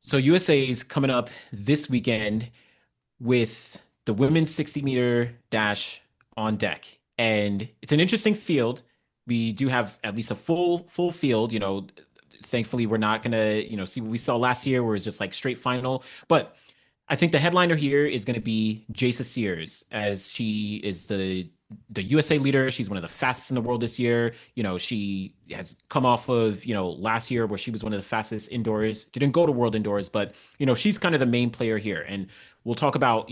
So USA is coming up this weekend with the women's 60-meter dash on deck. And it's an interesting field. We do have at least a full field, thankfully we're not gonna, see what we saw last year where it's just like straight final. But I think the headliner here is going to be Jacious Sears, as she is the USA leader. She's one of the fastest in the world this year. She has come off of, last year where she was one of the fastest indoors. Didn't go to World Indoors, but she's kind of the main player here. And we'll talk about,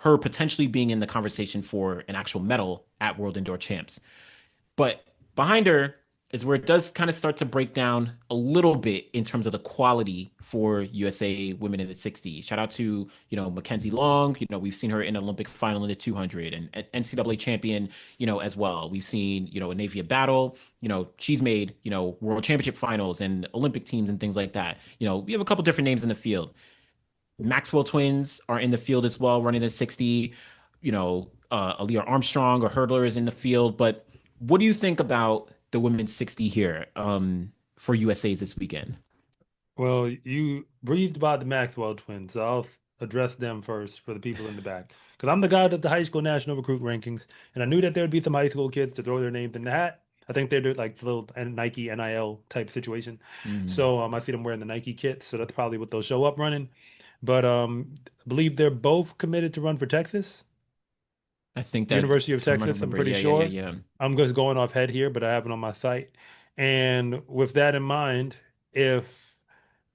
her potentially being in the conversation for an actual medal at World Indoor Champs. But behind her is where it does kind of start to break down a little bit in terms of the quality for USA women in the 60. Shout out to, Mackenzie Long. We've seen her in an Olympic final in the 200 and NCAA champion, as well. We've seen, Anavia Battle. She's made, world championship finals and Olympic teams and things like that. We have a couple different names in the field. Maxwell twins are in the field as well, running the 60. Aaliyah Armstrong, a hurdler, is in the field. But what do you think about the women's 60 here for USA's this weekend? Well, you breathed about the Maxwell twins, so I'll address them first for the people in the back. Because I'm the guy at the high school national recruit rankings, and I knew that there would be some high school kids to throw their names in the hat. I think they're like the little Nike NIL type situation. Mm, So I see them wearing the Nike kits, so that's probably what they'll show up running. But I believe they're both committed to run for Texas, I think that University of from what I Texas, I'm remember, pretty yeah, yeah, yeah, sure. yeah. I'm just going off head here, but I have it on my site. And with that in mind, if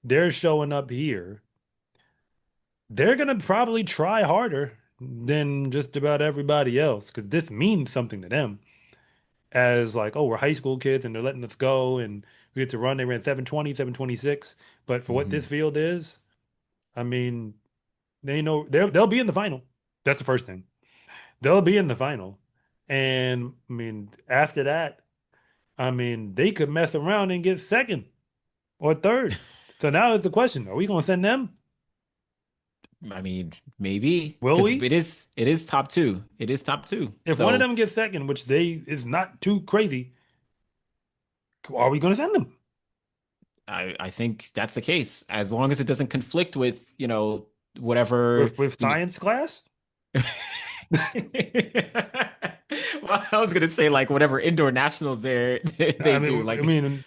they're showing up here, they're gonna probably try harder than just about everybody else because this means something to them. As like, oh, we're high school kids and they're letting us go and we get to run. They ran 7:20, 7:26. But for what this Hmm. field is, I mean, they'll be in the final. That's the first thing. They'll be in the final. And I mean, after that, I mean, they could mess around and get second or third. So now it's the question, are we gonna send them? I mean, maybe Will because we? it is top two. It is top two. If one of So them gets second, which they is not too crazy, are we going to send them I think that's the case. As long as it doesn't conflict with, whatever with the science class? Well, I was gonna say like whatever indoor nationals they do. Like, I mean,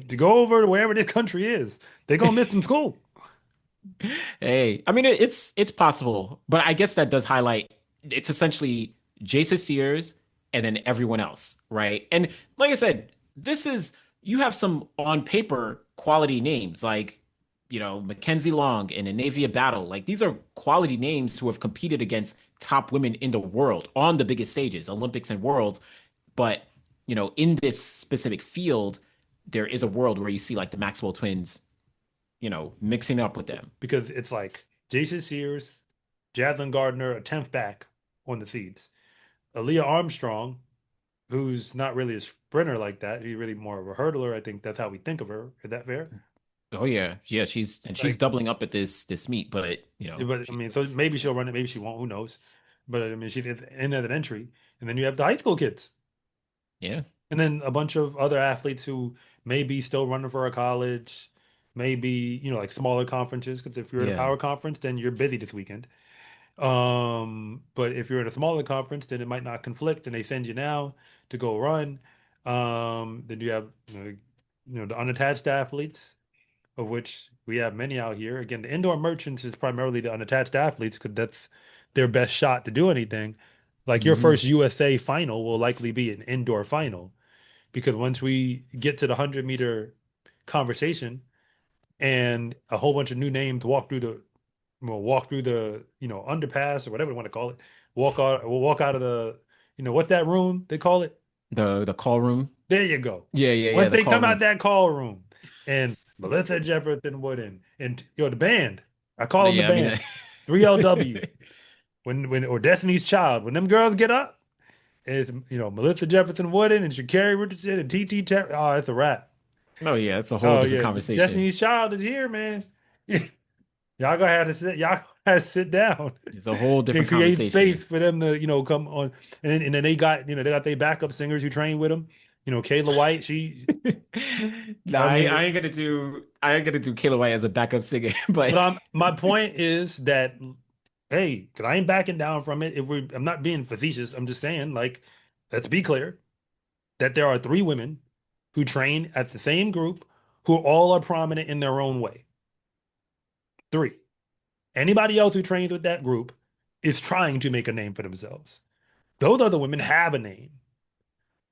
to go over to wherever this country is, they're gonna miss some school. hey, I mean it's possible, but I guess that does highlight it's essentially Jason Sears and then everyone else, right? And like I said, this is you have some on paper quality names like Mackenzie Long and Anavia Battle. Like these are quality names who have competed against top women in the world on the biggest stages, Olympics and worlds. But in this specific field, there is a world where you see like the Maxwell twins, mixing up with them. Because it's like Jason Sears, Javelin Gardner, a 10th back on the feeds. Aaliyah Armstrong, who's not really a sprinter like that. She's really more of a hurdler. I think that's how we think of her. Is that fair? Oh yeah, yeah. She's Like, doubling up at this meet, but but I mean, so maybe she'll run it, maybe she won't. Who knows? But I mean, she's in at an entry, and then you have the high school kids. yeah. And then a bunch of other athletes who may be still running for a college, maybe, like smaller conferences, because if you're in a Yeah. power conference, then you're busy this weekend. But if you're in a smaller conference, then it might not conflict and they send you now to go run. Then you have, the unattached athletes, of which we have many out here. Again, the indoor merchants is primarily the unattached athletes because that's their best shot to do anything. Like your Hmm. first USA final will likely be an indoor final because once we get to the 100-meter conversation and a whole bunch of new names walk through the underpass or whatever you want to call it, walk out of the what's that room they call it? The call room. There you go. Yeah, yeah, yeah. Once The they call come out room. that call room and Melissa Jefferson-Wooden and the band, I call them the Yeah, I mean, band, 3LW, when or Destiny's Child, when them girls get up, it's Melissa Jefferson-Wooden and Sha'Carri Richardson and TT Terry. Oh, it's a wrap. oh yeah, it's a whole Oh different yeah, conversation. Destiny's Child is here, man. Y'all gonna have to sit. Y'all gonna have to sit down It's a whole and different create space conversation. for them to come on. And then they got they got their backup singers who train with them. Kayla White, she, Nah, I mean, I ain't gonna do Kayla White as a backup singer, but but my point is that, hey, 'cause I ain't backing down from it. I'm not being facetious. I'm just saying, like, let's be clear that there are three women who train at the same group who all are prominent in their own way. Three. Anybody else who trains with that group is trying to make a name for themselves. Those other women have a name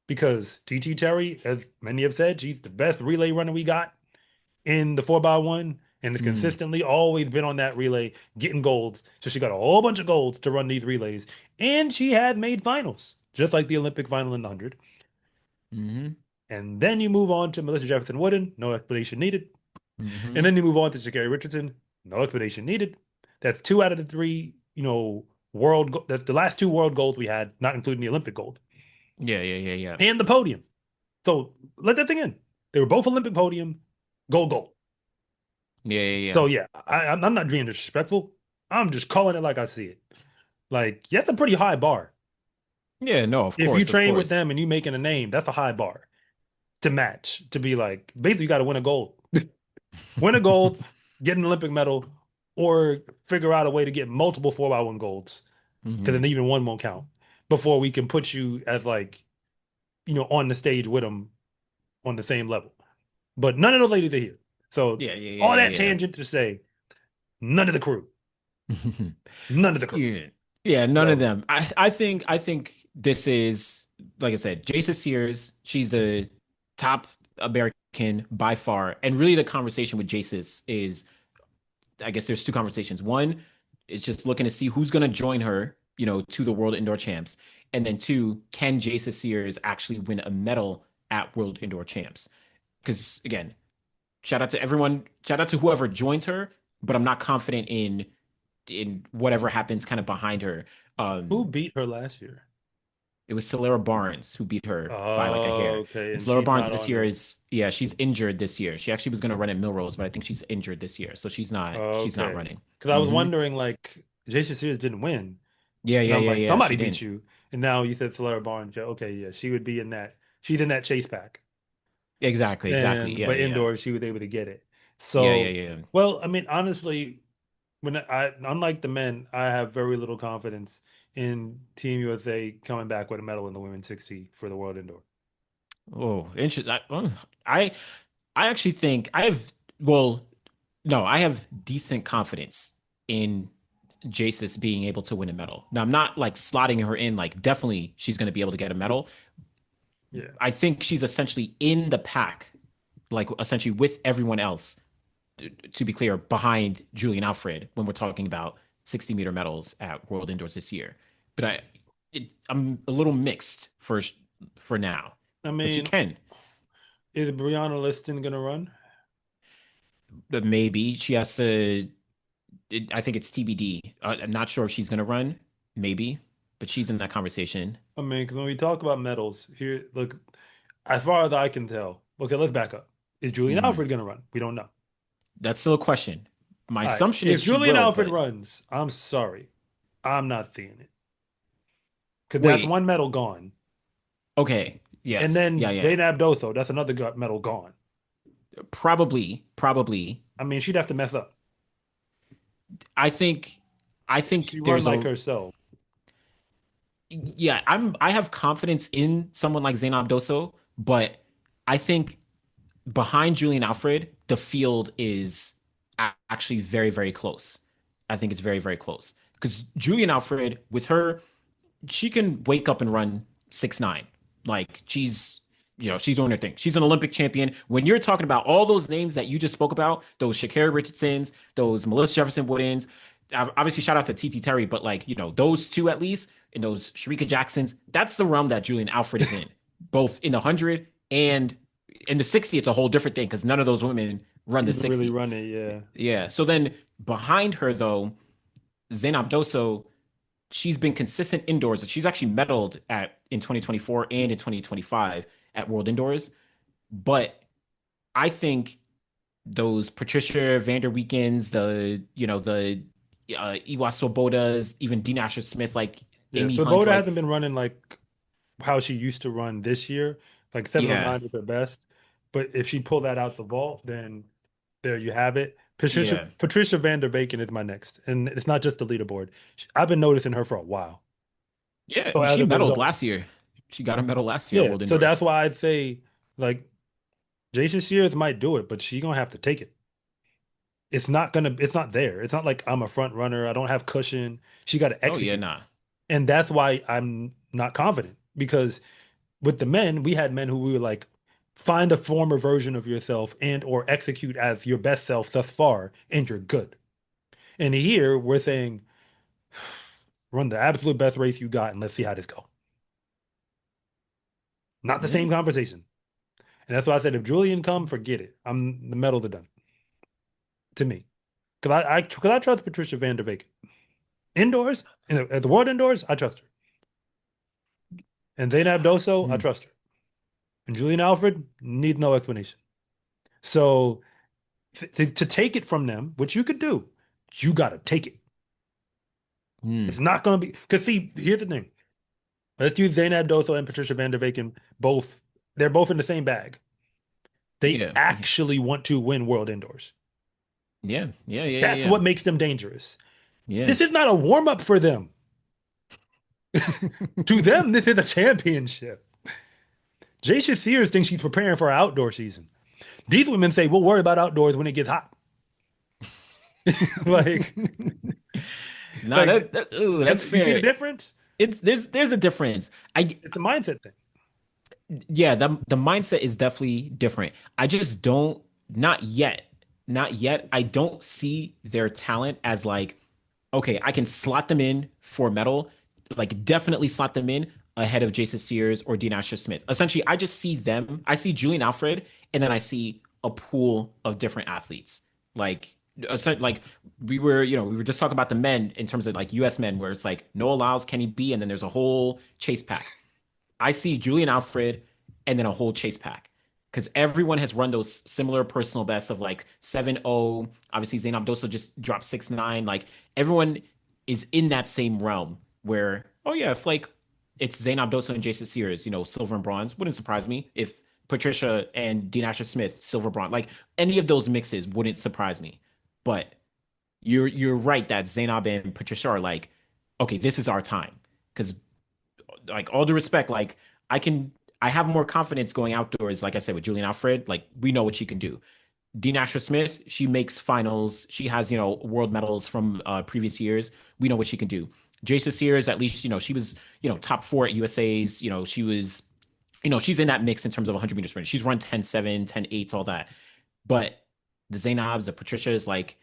because TT Terry, as many have said, she's the best relay runner we got in the 4x1 and has mm, consistently always been on that relay getting golds. So she got a whole bunch of golds to run these relays. And she had made finals, just like the Olympic final in the 100. hmm And then you move on to Melissa Jefferson-Wooden, no explanation needed. And hmm then you move on to Sha'Carri Richardson, no explanation needed. That's two out of the three, that's the last two world golds we had, not including the Olympic gold, Yeah, yeah, yeah, yeah. and the podium. So let that thing in. They were both Olympic podium, gold, gold. Yeah, yeah, yeah. So yeah, I'm not being disrespectful. I'm just calling it like I see it. Like, that's a pretty high bar. Yeah, no, of If you course, of train with course. them and you making a name, that's a high bar to match, to be like, basically you got to win a gold. Win a gold, get an Olympic medal, or figure out a way to get multiple 4x1 golds. Because Hmm then even one won't count before we can put you as like, on the stage with them on the same level. But none of the ladies are here. So Yeah, yeah, all yeah, that yeah, tangent to say, none of the crew, yeah. none of the crew. Yeah. Yeah, none of So them. I think this is, like I said, Jacious Sears, she's the top American by far. And really the conversation with Jacious is, I guess there's two conversations. One is just looking to see who's going to join her, to the World Indoor Champs. And then two, can Jacious Sears actually win a medal at World Indoor Champs? Because again, shout out to everyone, shout out to whoever joins her, but I'm not confident in whatever happens kind of behind her. who Um, beat her last year? it was Celera Barnes who beat her by like a hair. Oh, okay. And And Celera she's Barnes not this on year the. is, yeah, she's injured this year. She actually was going to run at Milrose, but I think she's injured this year, so she's not Okay. running. Because I was Hmm wondering, like, Jacious Sears didn't win. Yeah, And yeah, I'm yeah, like, yeah. She somebody beat didn't. you. And now you said Celera Barnes. Yeah, okay, yeah, she would be in that. She's in that chase pack. Exactly, exactly. And Yeah, but yeah, yeah. indoors, she was able to get it. Yeah, yeah, So, yeah. well, I mean, honestly, unlike the men, I have very little confidence in Team USA coming back with a medal in the women's 60 for the World Indoor. Oh, interesting. I I actually think I have, well, no, I have decent confidence in Jasis being able to win a medal. Now, I'm not like slotting her in, like, definitely she's going to be able to get a medal. Yeah. I think she's essentially in the pack, like essentially with everyone else, to be clear, behind Julien Alfred when we're talking about 60-meter medals at World Indoors this year. But I'm a little mixed for now. I But she mean, can. is Brianna Liston gonna run? But maybe she has to. I think it's TBD. I'm not sure if she's going to run. Maybe, but she's in that conversation. I mean, 'cause when we talk about medals, here, look, as far as I can tell, okay, let's back up. Is Julian Mhm. Alfred gonna run? We don't know. That's still a question. My All right. assumption If is she Julian will, Alfred but runs, I'm sorry. I'm not seeing it. Because that's wait. one medal gone. Okay. And Yes. Yeah. then Yeah. Zaynab Dosso, that's another medal gone. Probably. Probably. I mean, she'd have to mess up. I think. I think She run there's like a. herself. Yeah. I have confidence in someone like Zaynab Dosso, but I think behind Julian Alfred, the field is actually very, very close. I think it's very, very close because Julian Alfred, with her, she can wake up and run 6'9". Like she's doing her thing. She's an Olympic champion. When you're talking about all those names that you just spoke about, those Sha'Carri Richardsons, those Melissa Jefferson-Woodens, obviously shout out to TT Terry, but like, those two at least, and those Sharika Jacksons, that's the realm that Julian Alfred is in, both in the 100 and in the 60. It's a whole different thing because none of those women run the Really 60. run it, yeah. Yeah. So then behind her though, Zainab Doso, she's been consistent indoors. She's actually medaled at in 2024 and in 2025 at World Indoors. But I think those Patricia Vander Weekends, the Iwa Swobodas, even Dean Asher Smith, like Yeah. Amy But Hunt, Boda like hasn't been running like how she used to run this year. Like Yeah. 709 is her best. But if she pulled that out the vault, then there you have it. Yeah. Patricia Van der Weken is my next. And it's not just the leaderboard. I've been noticing her for a while. Yeah. I So mean, as she a medaled result, last year. She got a medal last year at yeah. World So Indoors. that's why I'd say like Jacious Sears might do it, but she gonna have to take it. It's not there. It's not like I'm a front runner. I don't have cushion. She got to Oh yeah, execute. nah. And that's why I'm not confident because with the men, we had men who we were like, find a former version of yourself and or execute as your best self thus far, and you're good. And here we're saying, run the absolute best race you got and let's see how this go. Not the Yeah. same conversation. And that's why I said if Julian come, forget it. I'm the medals are done to me. Because I trust Patricia Van der Veek. Indoors, at the World Indoors, I trust her. And Zaynab Dosso, I Hmm. trust her. And Julien Alfred needs no explanation. So to take it from them, which you could do, you got to take it. Hmm. It's not going to be because see, here's the thing. Let's use Zaynab Dosso and Patricia Van der Veeken both. They're both in the same bag. They Yeah. Yeah. actually want to win World Indoors. Yeah. Yeah. Yeah. That's Yeah. what makes them dangerous. Yeah. This is not a warm up for them. To them, this is a championship. Jacious Sears thinks she's preparing for our outdoor season. These women say we'll worry about outdoors when it gets hot. like, Nah, like, ooh, that's you see the fair. difference? It's there's a difference. It's a mindset thing. Yeah, the mindset is definitely different. I just don't, not yet. Not yet. I don't see their talent as like, okay, I can slot them in for medal, like definitely slot them in ahead of Jason Sears or Dean Asher Smith. Essentially, I just see them. I see Julian Alfred, and then I see a pool of different athletes. Like, like we were just talking about the men in terms of like U.S. men, where it's like Noah Lyles, Kenny B, and then there's a whole chase pack. I see Julian Alfred and then a whole chase pack because everyone has run those similar personal bests of like 7-0. Obviously, Zaynab Dosso just dropped 6-9. Like everyone is in that same realm where, oh yeah, if like it's Zaynab Dosso and Jason Sears, silver and bronze, wouldn't surprise me. If Patricia and Dean Asher Smith, silver, bronze, like any of those mixes wouldn't surprise me. But you're right that Zaynab and Patricia are like, okay, this is our time. Because like all due respect, like I can I have more confidence going outdoors, like I said, with Julian Alfred. Like we know what she can do. Dean Asher Smith, she makes finals. She has, world medals from previous years. We know what she can do. Jacious Sears, at least, she was, top four at USA's. She was, she's in that mix in terms of 100-meter sprint. She's run 10-7, 10-8s, all that. But the Zaynabs, the Patricias, like,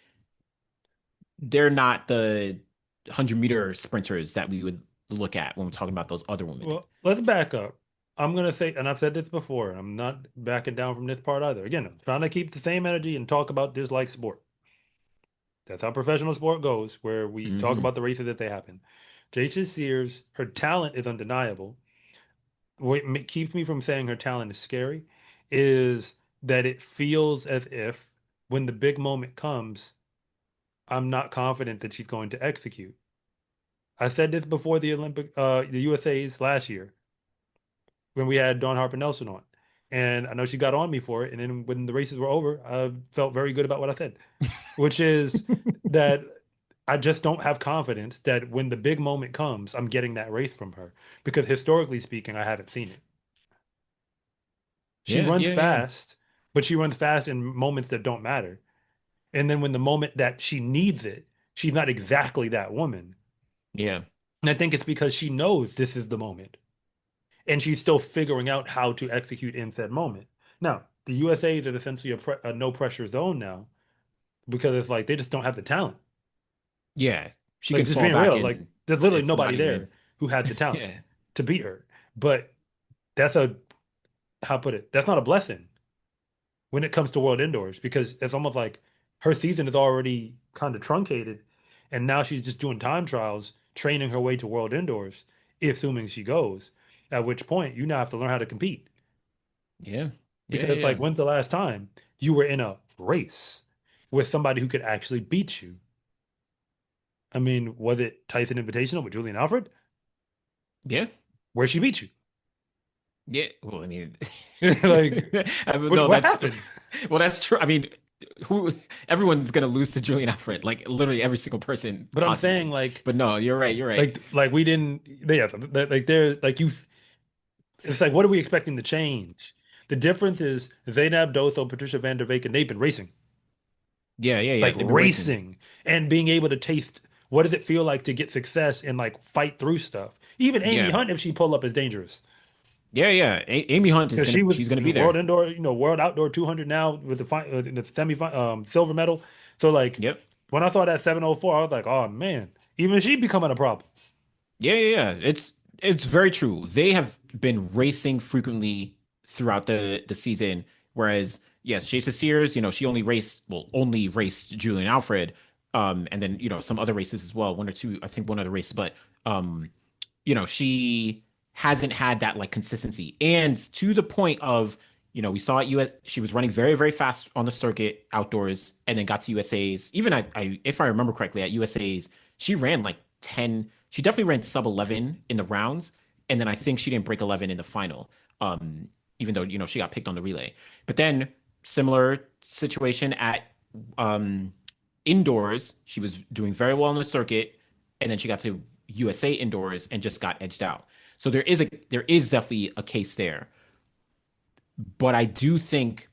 they're not the 100-meter sprinters that we would look at when we're talking about those other women. Well, let's back up. I'm gonna say, and I've said this before, and I'm not backing down from this part either. Again, I'm trying to keep the same energy and talk about this like sport. That's how professional sport goes, where we talk Hmm. about the races that they happen. Jason Sears, her talent is undeniable. What keeps me from saying her talent is scary is that it feels as if when the big moment comes, I'm not confident that she's going to execute. I said this before the USA's last year when we had Dawn Harper Nelson on. And I know she got on me for it. And then when the races were over, I felt very good about what I said, which is that I just don't have confidence that when the big moment comes, I'm getting that race from her. Because historically speaking, I haven't seen it. She Yeah, runs yeah, yeah, fast, but she runs fast in moments that don't matter. And then when the moment that she needs it, she's not exactly that woman. yeah, And I think it's because she knows this is the moment. And she's still figuring out how to execute in said moment. Now, the USA is essentially a no pressure zone now because it's like they just don't have the talent. yeah. She Like can just fall being back real, like and there's literally it's not nobody there even. who had the talent Yeah, to beat her. But that's a how put it, that's not a blessing when it comes to world indoors because it's almost like her season is already kind of truncated and now she's just doing time trials, training her way to world indoors, assuming she goes. At which point you now have to learn how to compete. yeah, yeah, Because it's like, yeah, when's the last time you were in a race with somebody who could actually beat you? I mean, was it Tyson Invitational with Julian Alfred? yeah. Where she beat you? Yeah, well, I mean, Like, no, what that's happened? well, that's true. I mean, who everyone's gonna lose to Julien Alfred, like literally every single person But I'm saying possible. like But no, you're right. You're right. we didn't. Yeah, like they're like you. It's like what are we expecting to change? The difference is Zaynab, Dosso, Patricia Van der Weken, they've been racing, Yeah, yeah, yeah. like They've been racing. racing, and being able to taste what does it feel like to get success and like fight through stuff. Even Amy Yeah, Hunt, if she pull up, is dangerous. yeah, yeah. Amy Hunt is Because gonna she was she's gonna be world there. indoor, world outdoor 200 now with the semi silver medal. So like Yep. when I saw that 704, I was like, oh man, even she becoming a problem. Yeah, yeah, yeah. It's very true. They have been racing frequently throughout the season, whereas yes, Jacious Sears, she only raced Julian Alfred, and then some other races as well, one or two, I think one other race, but um, she hasn't had that like consistency, and to the point of we saw at US, she was running very very fast on the circuit outdoors, and then got to USA's. Even if I remember correctly, at USA's she ran like 10. She definitely ran sub 11 in the rounds, and then I think she didn't break 11 in the final. Even though she got picked on the relay, but then similar situation at um indoors, she was doing very well on the circuit, and then she got to USA indoors and just got edged out. So there is definitely a case there, but I do think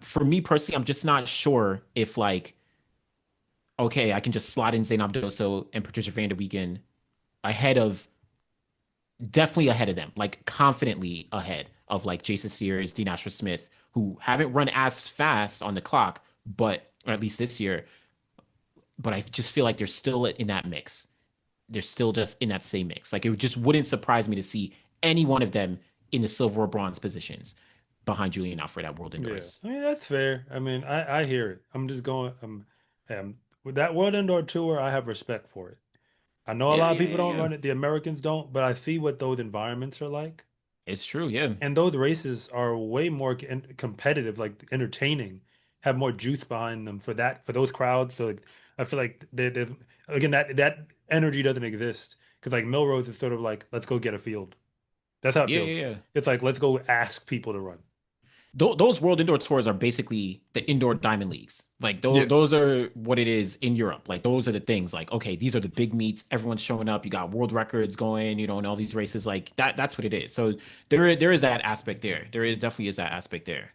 for me personally, I'm just not sure if like okay, I can just slot in Zaynab Dosso and Patricia Van der Wegen ahead of definitely ahead of them, like confidently ahead of like Jacious Sears, Dean Ashford Smith, who haven't run as fast on the clock, but or at least this year. But I just feel like they're still in that mix. They're still just in that same mix. Like it just wouldn't surprise me to see any one of them in the silver or bronze positions behind Julian Alfred at World Yeah, Indoors. I mean that's fair. I mean I hear it. I'm just going. With that world indoor tour, I have respect for it. I know a Yeah, lot of yeah, people yeah, don't yeah. run it. The Americans don't, but I see what those environments are like. It's true. Yeah. And those races are way more competitive, like entertaining, have more juice behind them for those crowds. So like, I feel like they again that energy doesn't exist because like Milrose is sort of like let's go get a field. That's how it Yeah, yeah, feels. yeah. It's like let's go ask people to run. Those World Indoor Tours are basically the indoor diamond leagues. Like Yeah, those are what it is in Europe. Like those are the things. Like okay, these are the big meets. Everyone's showing up. You got world records going. And all these races. Like that's what it is. So there is that aspect there. Definitely is that aspect there.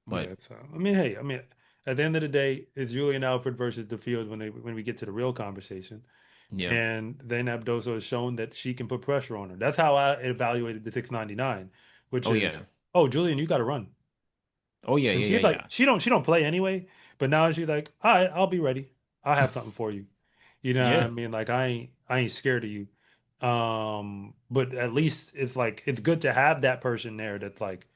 yeah. But So I mean, hey, I mean, at the end of the day, it's Julian Alfred versus the field when we get to the real conversation. yeah. And Zaynab Doso has shown that she can put pressure on her. That's how I evaluated the 699, which Oh is, yeah. oh, Julian, you got to run. Oh yeah. And Yeah yeah she's like, yeah. she don't play anyway, but now she's like, all right, I'll be ready. I'll have something for you. You know what I Yeah. mean? Like I ain't scared of you. But at least it's like it's good to have that person there that's like,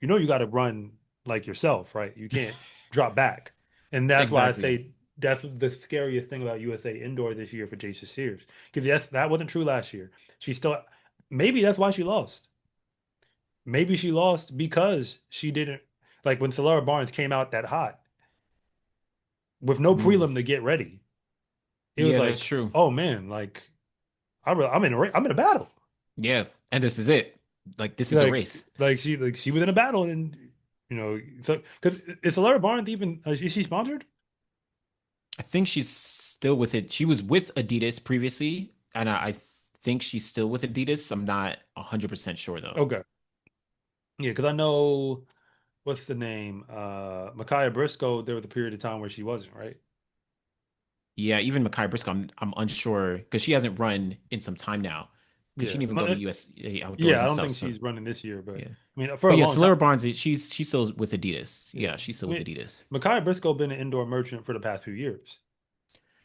you got to run like yourself, right? You can't drop back. And that's why I Exactly. say that's the scariest thing about USA Indoor this year for Jacious Sears. Because that wasn't true last year. She still, maybe that's why she lost. Maybe she lost because she didn't, like when Solara Barnes came out that hot with no Mm. prelim to get ready. It was Yeah, that's like, true. oh man, like I'm in a battle. Yeah. And this is it. Like this is a Like race. she was in a battle and so because is Solara Barnes even is she sponsored? I think she's still with it. She was with Adidas previously, and I think she's still with Adidas. I'm not 100% sure though. Okay. Yeah, because I know what's the name? Micaiah Briscoe, there was a period of time where she wasn't, right? Yeah, even Makai Briscoe, I'm unsure because she hasn't run in some time now because she Yeah. didn't even go to USA Outdoors Yeah, I and don't stuff. think So she's running this year, but yeah. I mean for Oh a yeah, long time. Solera Barnes, she's still with Adidas. Yeah. Yeah, she's still I with mean, Adidas. Micaiah Briscoe been an indoor merchant for the past few years.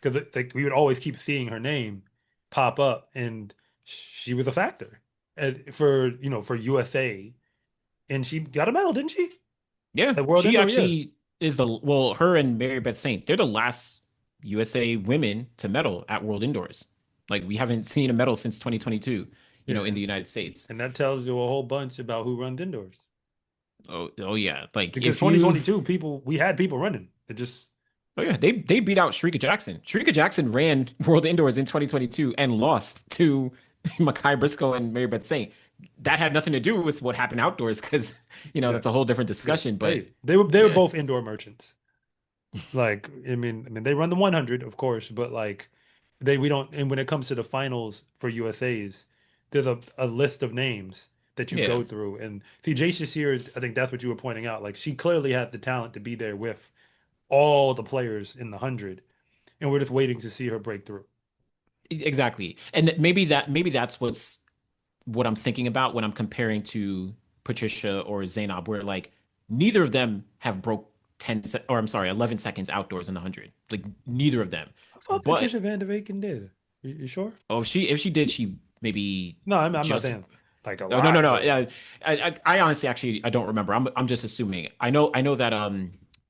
Because like we would always keep seeing her name pop up and she was a factor for USA and she got a medal, didn't she? Yeah, At World she Indoor, yeah. actually is her and Mary Beth Saint, they're the last USA women to medal at World Indoors. Like we haven't seen a medal since 2022, Yeah, in the United States. and that tells you a whole bunch about who runs indoors. Oh yeah. Like Because if you 2022 we had people running. It just Oh yeah, they beat out Shrika Jackson. Shrika Jackson ran World Indoors in 2022 and lost to Makai Briscoe and Mary Beth Saint. that had nothing to do with what happened outdoors because Yeah, that's a whole different yeah. discussion. But Hey, they were yeah, both indoor merchants. Like, I mean, they run the 100, of course, but like, we don't. And when it comes to the finals for USA's, there's a list of names that you yeah, go through. And see, Jacious Sears, I think that's what you were pointing out. Like, she clearly had the talent to be there with all the players in the 100, and we're just waiting to see her break through. exactly. And maybe that's what I'm thinking about when I'm comparing to Patricia or Zaynab, where like neither of them have broke or I'm sorry, 11 seconds outdoors in the 100. Like neither of them. I thought But Patricia Van de Weken did. You sure? oh, if she did, she maybe No, I'm not just saying like a oh, no, no, lot, no. but Yeah, I honestly actually I don't remember. I'm just assuming. I know that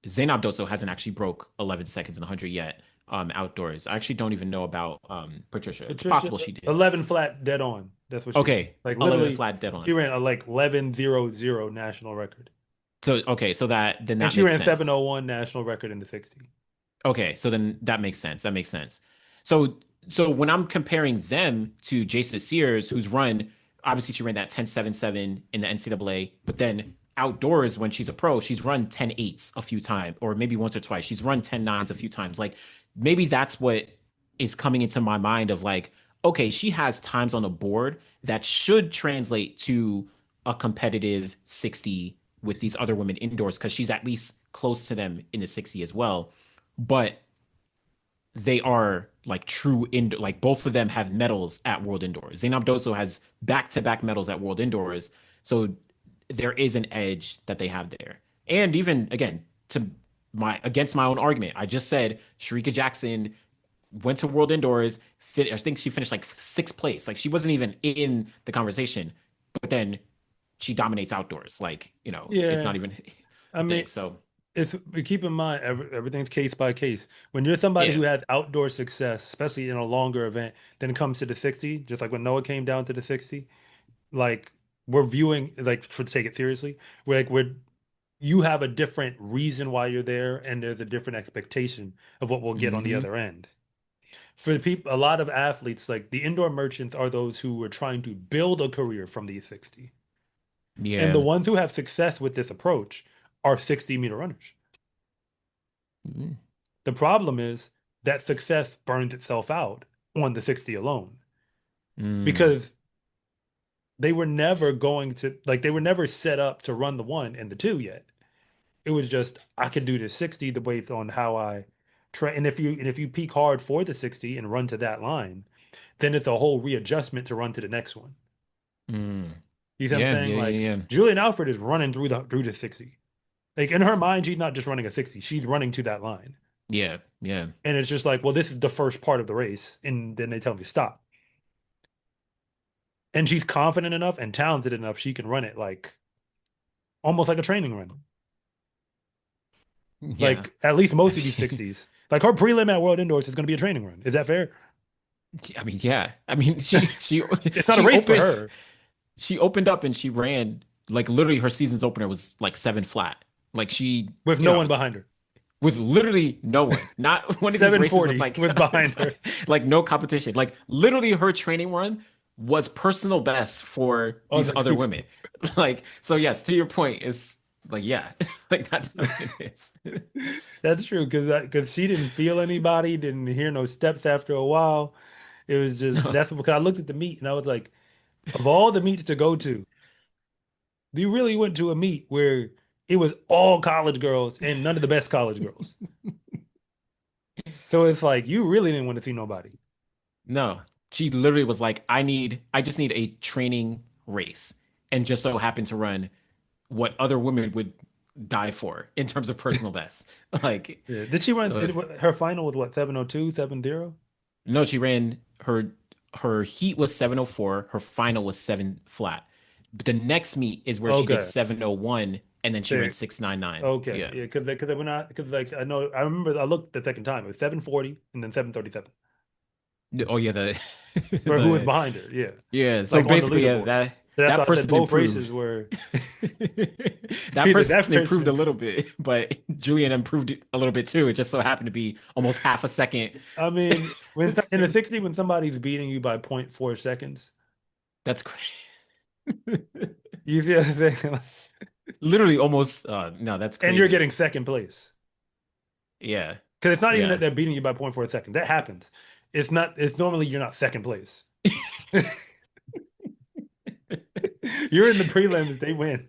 Zainab Dosso hasn't actually broke 11 seconds in the 100 yet outdoors. I actually don't even know about Patricia. It's Patricia possible she did. 11 flat dead on. That's what she ran. Okay, Like 11 literally, flat dead she on. ran a like 11:00 national record. So okay, so And that she makes ran sense. 7:01 national record in the 60. Okay, so then that makes sense. That makes sense. So when I'm comparing them to Jacious Sears, who's run, obviously she ran that 10.77 in the NCAA, but then outdoors when she's a pro, she's run 10.8s a few times, or maybe once or twice. She's run 10.9s a few times. Like maybe that's what is coming into my mind of like, okay, she has times on the board that should translate to a competitive 60 with these other women indoors because she's at least close to them in the 60 as well. But they are like true indoor. Like both of them have medals at World Indoors. Zainab Doso has back-to-back medals at World Indoors, so there is an edge that they have there. And even again, to my against my own argument, I just said Sharika Jackson went to World Indoors. I think she finished like sixth place. Like she wasn't even in the conversation, but then she dominates outdoors. Like it's Yeah, not even I a mean, thing. So if we keep in mind everything's case by case. When you're somebody yeah. who has outdoor success, especially in a longer event, then it comes to the 60, just like when Noah came down to the 60, like we're viewing like to take it seriously. We're you have a different reason why you're there, and there's a different expectation of what we'll get on the Hmm. other end. For the people, a lot of athletes, like the indoor merchants, are those who are trying to build a career from the 60. And the Yeah. ones who have success with this approach are 60-meter runners. Mm. The problem is that success burns itself out on the 60 alone Mm. because they were never going to, like, they were never set up to run the one and the two yet. It was just, I can do the 60 the way on how I train. And if you peak hard for the 60 and run to that line, then it's a whole readjustment to run to the next one. Mm. You see what I'm Yeah, saying? yeah, Like yeah, Julien Alfred is running through the 60. Like in her mind, she's not just running a 60, she's running to that line. yeah, yeah, And it's just like, well, this is the first part of the race. And then they tell me stop. And she's confident enough and talented enough, she can run it like almost like a training run. yeah. Like at least I most of these mean, 60s. Like her prelim at World Indoors is going to be a training run. Is that fair? I mean, yeah. I mean, she It's not a she race for opened her she opened up and she ran like literally her season's opener was like seven flat. Like she, with you no one know, behind her. with literally no one. Not one of these races with 740 like with behind her. like no competition. Like literally her training run was personal best for these Other other people. women. Like so yes, to your point is like yeah, like that's how it is. That's true because she didn't feel anybody, didn't hear no steps after a while. It was just No. that's because I looked at the meet and I was like, of all the meets to go to, we really went to a meet where it was all college girls and none of the best college girls. So it's like you really didn't want to see nobody. No, she literally was like, I just need a training race, and just so happened to run what other women would die for in terms of personal best. Like, Yeah. Did she run so, her final was what, 7:02, 7:0? no, she ran her heat was 7:04, her final was seven flat. But the next meet is where she did Okay. 7:01, and then she ran There. 6:99. Okay. Yeah. Yeah, because when I because like I know I remember I looked the second time. It was 7:40 and then 7:37 Oh yeah, the for who was the behind her. Yeah. yeah. So Like on the basically, yeah, leaderboards. That's that why I said person both improved. races were That either that person improved a person. little bit, but Julian improved a little bit too. It just so happened to be almost half a second. I mean, when in the 60, when somebody's beating you by zero point 0.4 seconds, That's crazy. You feel the Literally almost no, that's and you're crazy. getting second place. Yeah. Because it's not even that Yeah. they're beating you by point for a second. That happens. It's not, it's normally you're not second place. You're in the prelims, they win.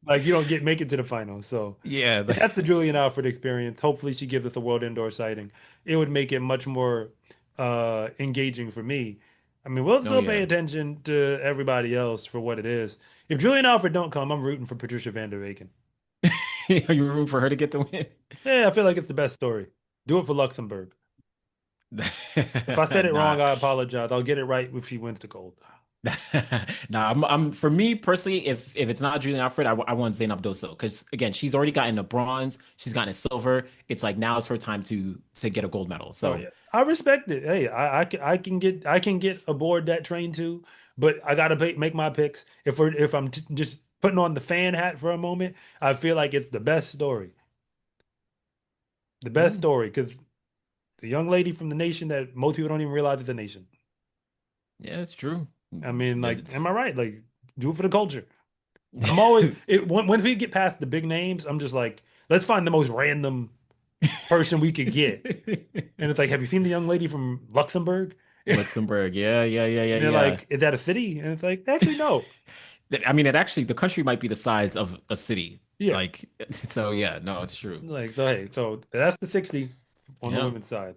Like you don't make it to the finals. So Yeah. that's the Julien Alfred experience. Hopefully she gives us a world indoor sighting. It would make it much more engaging for me. I mean, we'll Oh still pay yeah. attention to everybody else for what it is. If Julien Alfred don't come, I'm rooting for Patricia van der Weken. Are you rooting for her to get the win? Yeah, I feel like it's the best story. Do it for Luxembourg. If I said it Nah. wrong, I apologize. I'll get it right if she wins the gold. Nah, I'm for me personally, if it's not Julian Alfred, I want Zaynab Dosso because again, she's already gotten a bronze, she's gotten a silver. It's like now it's her time to get a gold medal. Oh So yeah, I respect it. Hey, I can get aboard that train too, but I gotta make my picks. If I'm just putting on the fan hat for a moment, I feel like it's the best yeah, story because the young lady from the nation that most people don't even realize is a nation. yeah, it's true. I mean, Yeah, like, am I right? Like, do it for the culture. I'm always once we get past the big names, I'm just like, let's find the most random person we could get. And it's like, have you seen the young lady from Luxembourg? Luxembourg. Yeah, yeah, yeah, yeah, And they're yeah. like, is that a city? And it's like, actually, no. I mean, it actually the country might be the size of a city. Yeah. Like, so yeah, no, it's true. Like, so hey, so that's the 60 on the Yeah. women's side.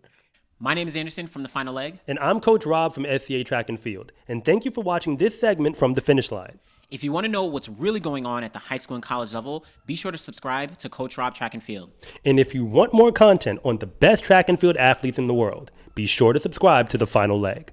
My name is Anderson from the Final Leg. And I'm Coach Rob from SCA Track and Field. And thank you for watching this segment from the finish line. If you want to know what's really going on at the high school and college level, be sure to subscribe to Coach Rob Track and Field. And if you want more content on the best track and field athletes in the world, be sure to subscribe to the Final Leg.